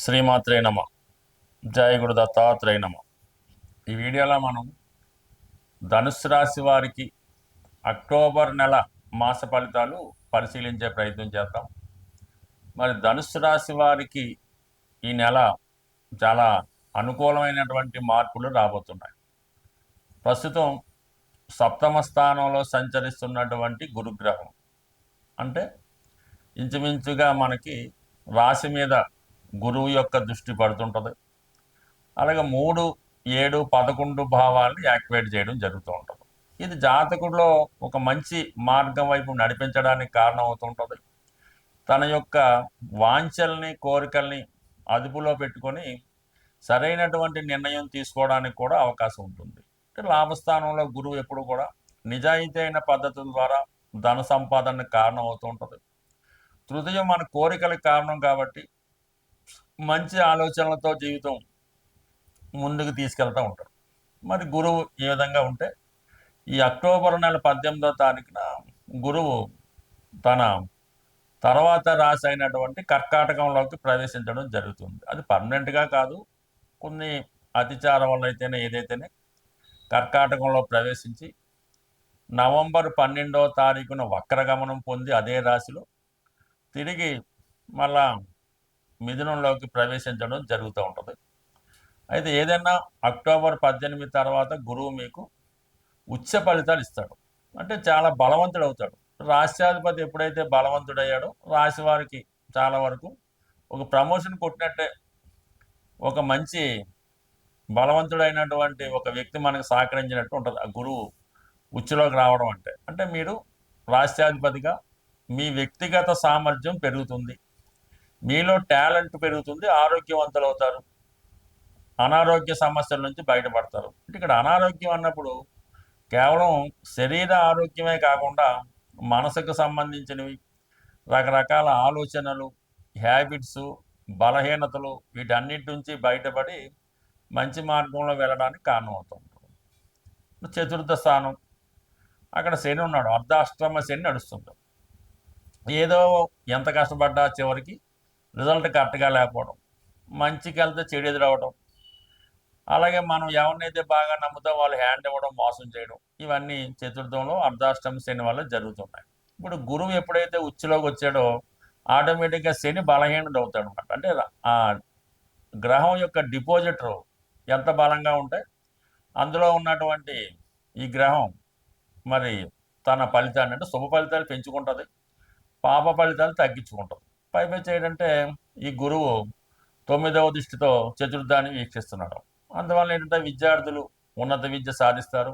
శ్రీమాత్రే నమ. జయ గురు దత్తాత్రేయ నమ. ఈ వీడియోలో మనం ధనుస్సు రాశి వారికి అక్టోబర్ నెల మాస ఫలితాలు పరిశీలించే ప్రయత్నం చేద్దాం. మరి ధనుస్సు రాశి వారికి ఈ నెల చాలా అనుకూలమైనటువంటి మార్పులు రాబోతున్నాయి. ప్రస్తుతం సప్తమ స్థానంలో సంచరిస్తున్నటువంటి గురుగ్రహం అంటే ఇంచుమించుగా మనకి రాశి మీద గురువు యొక్క దృష్టి పడుతుంటుంది. అలాగే 3, 7, 11 భావాలను యాక్టివేట్ చేయడం జరుగుతూ ఉంటుంది. ఇది జాతకుడిలో ఒక మంచి మార్గం వైపు నడిపించడానికి కారణం అవుతుంటుంది. తన యొక్క వాంఛల్ని, కోరికల్ని అదుపులో పెట్టుకొని సరైనటువంటి నిర్ణయం తీసుకోవడానికి కూడా అవకాశం ఉంటుంది. లాభస్థానంలో గురువు ఎప్పుడు కూడా నిజాయితీ అయిన పద్ధతుల ద్వారా ధన సంపాదనకు కారణం అవుతూ ఉంటుంది. తృతీయం మన కోరికలకు కారణం కాబట్టి మంచి ఆలోచనలతో జీవితం ముందుకు తీసుకెళ్తూ ఉంటారు. మరి గురువు ఈ విధంగా ఉంటే ఈ అక్టోబర్ నెల 18వ తారీఖున గురువు తన తర్వాత రాశి అయినటువంటి కర్కాటకంలోకి ప్రవేశించడం జరుగుతుంది. అది పర్మనెంట్గా కాదు, కొన్ని అతిచారం వల్ల అయితేనే ఏదైతేనే కర్కాటకంలో ప్రవేశించి నవంబర్ 12వ తారీఖున వక్రగమనం పొంది అదే రాశిలో తిరిగి మళ్ళా మిథునంలోకి ప్రవేశించడం జరుగుతూ ఉంటుంది. అయితే ఏదైనా అక్టోబర్ 18 తర్వాత గురువు మీకు ఉచ్చ ఫలితాలు ఇస్తాడు. అంటే చాలా బలవంతుడు అవుతాడు. రాష్ట్రాధిపతి ఎప్పుడైతే బలవంతుడయ్యాడో రాశి వారికి చాలా వరకు ఒక ప్రమోషన్ కొట్టినట్టే, ఒక మంచి బలవంతుడైనటువంటి ఒక వ్యక్తి మనకు సహకరించినట్టు ఉంటుంది ఆ గురువు ఉచ్చులోకి రావడం అంటే. అంటే మీరు రాష్ట్రాధిపతిగా మీ వ్యక్తిగత సామర్థ్యం పెరుగుతుంది, మీలో టాలెంట్ పెరుగుతుంది, ఆరోగ్యవంతులు అవుతారు, అనారోగ్య సమస్యల నుంచి బయటపడతారు. ఇక్కడ అనారోగ్యం అన్నప్పుడు కేవలం శరీర ఆరోగ్యమే కాకుండా మనసుకు సంబంధించినవి రకరకాల ఆలోచనలు, హ్యాబిట్స్, బలహీనతలు వీటన్నిటి నుంచి బయటపడి మంచి మార్గంలో వెళ్ళడానికి కారణమవుతుంది. చతుర్థ స్థానం అక్కడ శని ఉన్నాడు, అర్ధాష్టమ శని నడుస్తుంది. ఏదో ఎంత కష్టపడ్డా చివరికి రిజల్ట్ కరెక్ట్గా లేకపోవడం, మంచికి వెళ్తే చెడు ఎదురవడం, అలాగే మనం ఎవరినైతే బాగా నమ్ముతాం వాళ్ళు హ్యాండ్ ఇవ్వడం, మోసం చేయడం, ఇవన్నీ చతుర్థంలో అర్ధాష్టమ శని వల్ల జరుగుతున్నాయి. ఇప్పుడు గురువు ఎప్పుడైతే ఉచ్చులోకి వచ్చాడో ఆటోమేటిక్గా శని బలహీనుడు అవుతాడు అనమాట. అంటే ఆ గ్రహం యొక్క డిపాజిటర్ ఎంత బలంగా ఉంటే అందులో ఉన్నటువంటి ఈ గ్రహం మరి తన ఫలితాన్ని అంటే శుభ ఫలితాలు పెంచుకుంటుంది, పాప ఫలితాలు తగ్గించుకుంటుంది. పైపై చేయడంటే ఈ గురువు 9వ దృష్టితో చతుర్థాన్ని వీక్షిస్తున్నాడు. అందువల్ల ఏంటంటే విద్యార్థులు ఉన్నత విద్య సాధిస్తారు,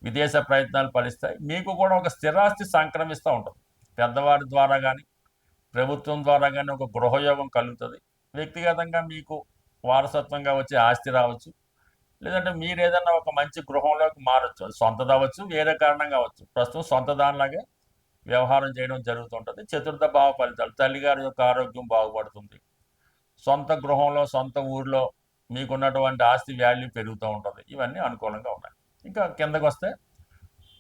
విదేశ ప్రయత్నాలు ఫలిస్తాయి, మీకు కూడా ఒక స్థిరాస్తి సంక్రమిస్తూ ఉంటుంది. పెద్దవారి ద్వారా కానీ ప్రభుత్వం ద్వారా కానీ ఒక గృహయోగం కలుగుతుంది. వ్యక్తిగతంగా మీకు వారసత్వంగా వచ్చే ఆస్తి రావచ్చు, లేదంటే మీరు ఏదన్నా ఒక మంచి గృహంలోకి మారచ్చు. అది సొంతది అవ్వచ్చు, వేరే కారణం కావచ్చు. ప్రస్తుతం సొంత దానిలాగే వ్యవహారం చేయడం జరుగుతుంటుంది. చతుర్థ భావ ఫలితాలు తల్లిగారి యొక్క ఆరోగ్యం బాగుపడుతుంది, సొంత గృహంలో సొంత ఊరిలో మీకున్నటువంటి ఆస్తి వాల్యూ పెరుగుతూ ఉంటుంది. ఇవన్నీ అనుకూలంగా ఉన్నాయి. ఇంకా కిందకు వస్తే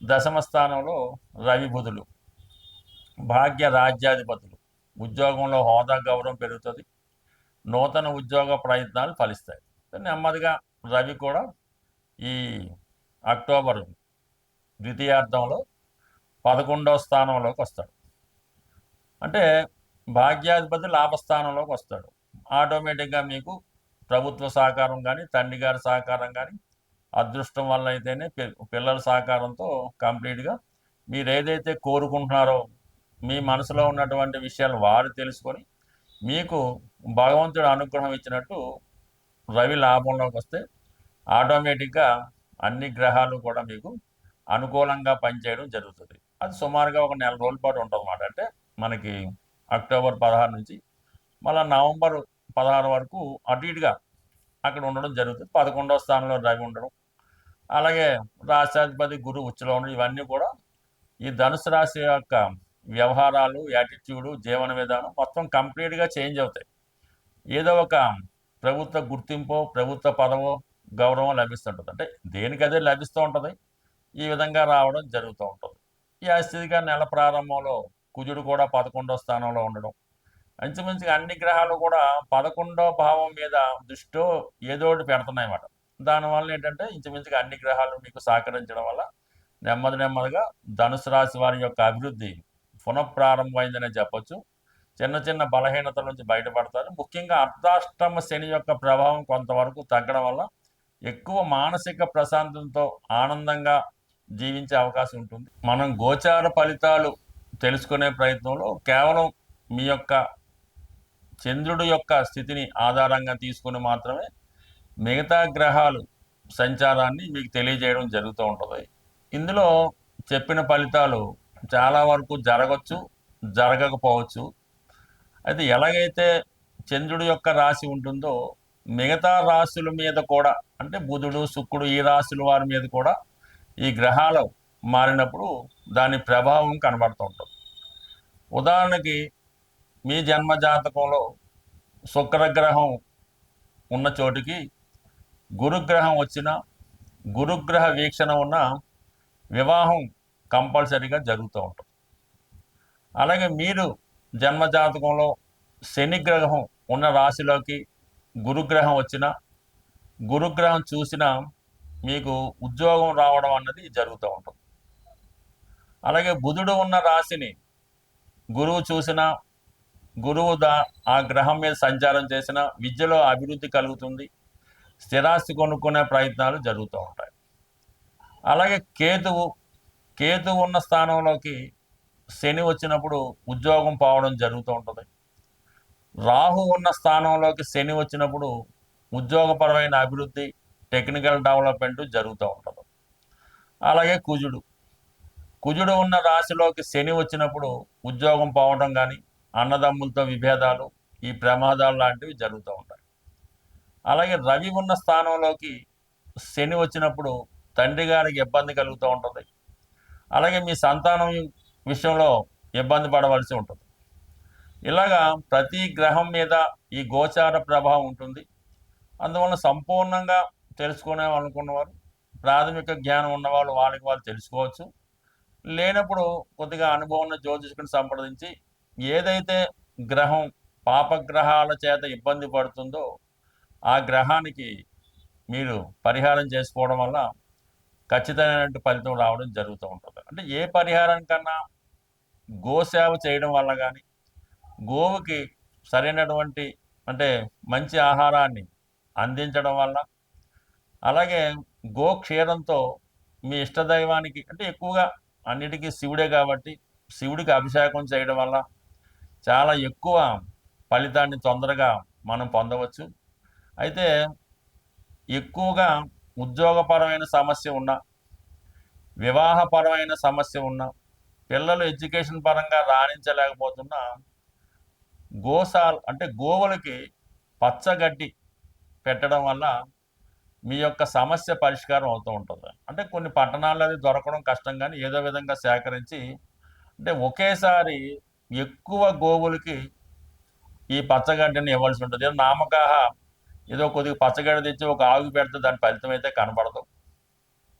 దశమ స్థానంలో రవి బుధులు భాగ్య రాజ్యాధిపతులు, ఉద్యోగంలో హోదా గౌరవం పెరుగుతుంది, నూతన ఉద్యోగ ప్రయత్నాలు ఫలిస్తాయి. నెమ్మదిగా రవి కూడా ఈ అక్టోబర్ ద్వితీయార్థంలో 11వ స్థానంలోకి వస్తాడు. అంటే భాగ్యాధిపతి లాభస్థానంలోకి వస్తాడు. ఆటోమేటిక్గా మీకు ప్రభుత్వ సహకారం కానీ తండ్రి గారి సహకారం కానీ అదృష్టం వల్ల అయితేనే పిల్లల సహకారంతో కంప్లీట్గా మీరు ఏదైతే కోరుకుంటున్నారో మీ మనసులో ఉన్నటువంటి విషయాలు వారు తెలుసుకొని మీకు భగవంతుడు అనుగ్రహం ఇచ్చినట్టు రవి లాభంలోకి వస్తే ఆటోమేటిక్గా అన్ని గ్రహాలు కూడా మీకు అనుకూలంగా పనిచేయడం జరుగుతుంది. అది సుమారుగా ఒక నెల రోజుల పాటు ఉంటుంది అన్నమాట. అంటే మనకి అక్టోబర్ 16 నుంచి మళ్ళీ నవంబర్ 16 వరకు అటు ఇటుగా అక్కడ ఉండడం జరుగుతుంది. 11వ స్థానంలో రవి ఉండడం, అలాగే రాష్ట్రాధిపతి గురు ఉచ్చులో ఉండడం, ఇవన్నీ కూడా ఈ ధనుసు రాశి యొక్క వ్యవహారాలు, యాటిట్యూడు, జీవన విధానం మొత్తం కంప్లీట్గా చేంజ్ అవుతాయి. ఏదో ఒక ప్రభుత్వ గుర్తింపో, ప్రభుత్వ పదవో, గౌరవం లభిస్తుంటుంది. అంటే దేనికదే లభిస్తూ ఉంటుంది. ఈ విధంగా రావడం జరుగుతూ ఉంటుంది. ఈ స్థితిగా నెల ప్రారంభంలో కుజుడు కూడా 11వ స్థానంలో ఉండడం, ఇంచుమించుగా అన్ని గ్రహాలు కూడా 11వ భావం మీద దృష్టో ఏదో ఒకటి పెడుతున్నాయి అన్నమాట. దానివల్ల ఏంటంటే ఇంచుమించుగా అన్ని గ్రహాలు మీకు సహకరించడం వల్ల నెమ్మది నెమ్మదిగా ధనుసు రాశి వారి యొక్క అభివృద్ధి పునఃప్రారంభమైందనే చెప్పొచ్చు. చిన్న చిన్న బలహీనతల నుంచి బయటపడతారు. ముఖ్యంగా అర్ధాష్టమ శని యొక్క ప్రభావం కొంతవరకు తగ్గడం వల్ల ఎక్కువ మానసిక ప్రశాంతంతో ఆనందంగా జీవించే అవకాశం ఉంటుంది. మనం గోచార ఫలితాలు తెలుసుకునే ప్రయత్నంలో కేవలం మీ యొక్క చంద్రుడి యొక్క స్థితిని ఆధారంగా తీసుకుని మాత్రమే మిగతా గ్రహాలు సంచారాన్ని మీకు తెలియజేయడం జరుగుతూ ఉంటుంది. ఇందులో చెప్పిన ఫలితాలు చాలా వరకు జరగచ్చు, జరగకపోవచ్చు. అయితే ఎలాగైతే చంద్రుడి యొక్క రాశి ఉంటుందో మిగతా రాశుల మీద కూడా, అంటే బుధుడు, శుక్రుడు ఈ రాశుల వారి మీద కూడా ఈ గ్రహాలు మారినప్పుడు దాని ప్రభావం కనబడుతూ ఉంటుంది. ఉదాహరణకి మీ జన్మ జాతకంలో శుక్రగ్రహం ఉన్న చోటికి గురుగ్రహం వచ్చిన, గురుగ్రహ వీక్షణ ఉన్న వివాహం కంపల్సరీగా జరుగుతూ ఉంటుంది. అలాగే మీరు జన్మజాతకంలో శనిగ్రహం ఉన్న రాశిలోకి గురుగ్రహం వచ్చిన, గురుగ్రహం చూసిన మీకు ఉద్యోగం రావడం అన్నది జరుగుతూ ఉంటుంది. అలాగే బుధుడు ఉన్న రాశిని గురువు చూసిన, గురువు ఆ గ్రహం మీద సంచారం చేసిన విద్యలో అభివృద్ధి కలుగుతుంది, స్థిరాస్తి కొనుక్కునే ప్రయత్నాలు జరుగుతూ ఉంటాయి. అలాగే కేతువు ఉన్న స్థానంలోకి శని వచ్చినప్పుడు ఉద్యోగం పోవడం జరుగుతూ ఉంటుంది. రాహు ఉన్న స్థానంలోకి శని వచ్చినప్పుడు ఉద్యోగపరమైన అభివృద్ధి, టెక్నికల్ డెవలప్మెంట్ జరుగుతూ ఉంటుంది. అలాగే కుజుడు ఉన్న రాశిలోకి శని వచ్చినప్పుడు ఉద్యోగం పోవడం కానీ, అన్నదమ్ములతో విభేదాలు, ఈ ప్రమాదాలు లాంటివి జరుగుతూ ఉంటాయి. అలాగే రవి ఉన్న స్థానంలోకి శని వచ్చినప్పుడు తండ్రి గారికి ఇబ్బంది కలుగుతూ ఉంటుంది. అలాగే మీ సంతానం విషయంలో ఇబ్బంది పడవలసి ఉంటుంది. ఇలాగా ప్రతి గ్రహం మీద ఈ గోచార ప్రభావం ఉంటుంది. అందువల్ల సంపూర్ణంగా తెలుసుకునే అనుకున్నవారు, ప్రాథమిక జ్ఞానం ఉన్నవాళ్ళు వాళ్ళకి వాళ్ళు తెలుసుకోవచ్చు. లేనప్పుడు కొద్దిగా అనుభవం ఉన్న జ్యోతిష్కుని సంప్రదించి ఏదైతే గ్రహం పాపగ్రహాల చేత ఇబ్బంది పడుతుందో ఆ గ్రహానికి మీరు పరిహారం చేసుకోవడం వల్ల ఖచ్చితమైన ఫలితం రావడం జరుగుతూ ఉంటుంది. అంటే ఏ పరిహారం కన్నా గోసేవ చేయడం వల్ల కానీ, గోవుకి సరైనటువంటి అంటే మంచి ఆహారాన్ని అందించడం వల్ల, అలాగే గోక్షీరంతో మీ ఇష్టదైవానికి, అంటే ఎక్కువగా అన్నిటికీ శివుడే కాబట్టి శివుడికి అభిషేకం చేయడం వల్ల చాలా ఎక్కువ ఫలితాన్ని తొందరగా మనం పొందవచ్చు. అయితే ఎక్కువగా ఉద్యోగపరమైన సమస్య ఉన్న, వివాహపరమైన సమస్య ఉన్న, పిల్లలు ఎడ్యుకేషన్ పరంగా రాణించలేకపోతున్నా అంటే గోవులకి పచ్చగడ్డి పెట్టడం వల్ల మీ యొక్క సమస్య పరిష్కారం అవుతూ ఉంటుంది. అంటే కొన్ని పట్టణాల్లో అది దొరకడం కష్టం, కానీ ఏదో విధంగా సేకరించి, అంటే ఒకేసారి ఎక్కువ గోవులకి ఈ పచ్చగడ్డిని ఇవ్వాల్సి ఉంటుంది. నామకాహ ఏదో కొద్దిగా పచ్చగడ్డి తెచ్చి ఒక ఆవు పెడితే దాని ఫలితం అయితే కనబడదు.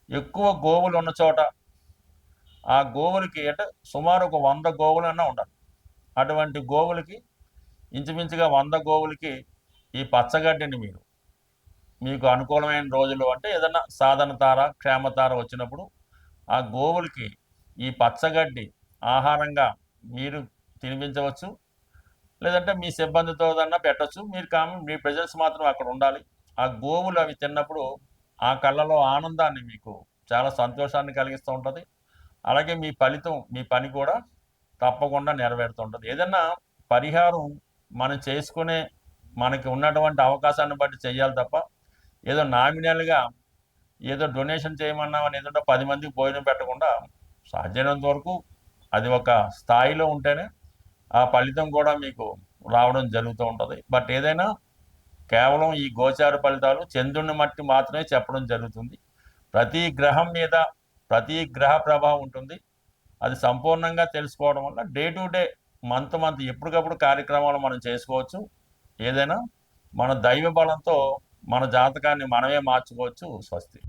ఎక్కువ గోవులు ఉన్న చోట ఆ గోవులకి అంటే సుమారు ఒక 100 గోవులన్నా ఉండాలి. అటువంటి గోవులకి ఇంచుమించుగా 100 గోవులకి ఈ పచ్చగడ్డిని మీకు అనుకూలమైన రోజులు, అంటే ఏదన్నా సాధన తార, క్షేమతార వచ్చినప్పుడు ఆ గోవులకి ఈ పచ్చగడ్డి ఆహారంగా మీరు తినిపించవచ్చు. లేదంటే మీ సిబ్బందితో దన్నా పెట్టచ్చు. మీ ప్రెజెన్స్ మాత్రం అక్కడ ఉండాలి. ఆ గోవులు అవి తిన్నప్పుడు ఆ కళ్ళలో ఆనందాన్ని, మీకు చాలా సంతోషాన్ని కలిగిస్తూ ఉంటుంది. అలాగే మీ ఫలితం, మీ పని కూడా తప్పకుండా నెరవేరుతూ ఉంటుంది. ఏదన్నా పరిహారం మనం చేసుకునే మనకి ఉన్నటువంటి అవకాశాన్ని బట్టి చేయాలి తప్ప ఏదో నామినల్గా ఏదో డొనేషన్ చేయమన్నామని ఏదో 10 మందికి భోజనం పెట్టకుండా సాధ్యమైనంత వరకు అది ఒక స్థాయిలో ఉంటేనే ఆ ఫలితం కూడా మీకు రావడం జరుగుతూ ఉంటుంది. బట్ ఏదైనా కేవలం ఈ గోచార ఫలితాలు చంద్రుని మట్టి మాత్రమే చెప్పడం జరుగుతుంది. ప్రతి గ్రహం మీద ప్రతి గ్రహ ప్రభావం ఉంటుంది. అది సంపూర్ణంగా తెలుసుకోవడం వల్ల డే టు డే, మంత్ ఎప్పటికప్పుడు కార్యక్రమాలు మనం చేసుకోవచ్చు. ఏదైనా మన దైవ బలంతో మన జాతకాన్ని మనమే మార్చుకోవచ్చు. స్వస్తి.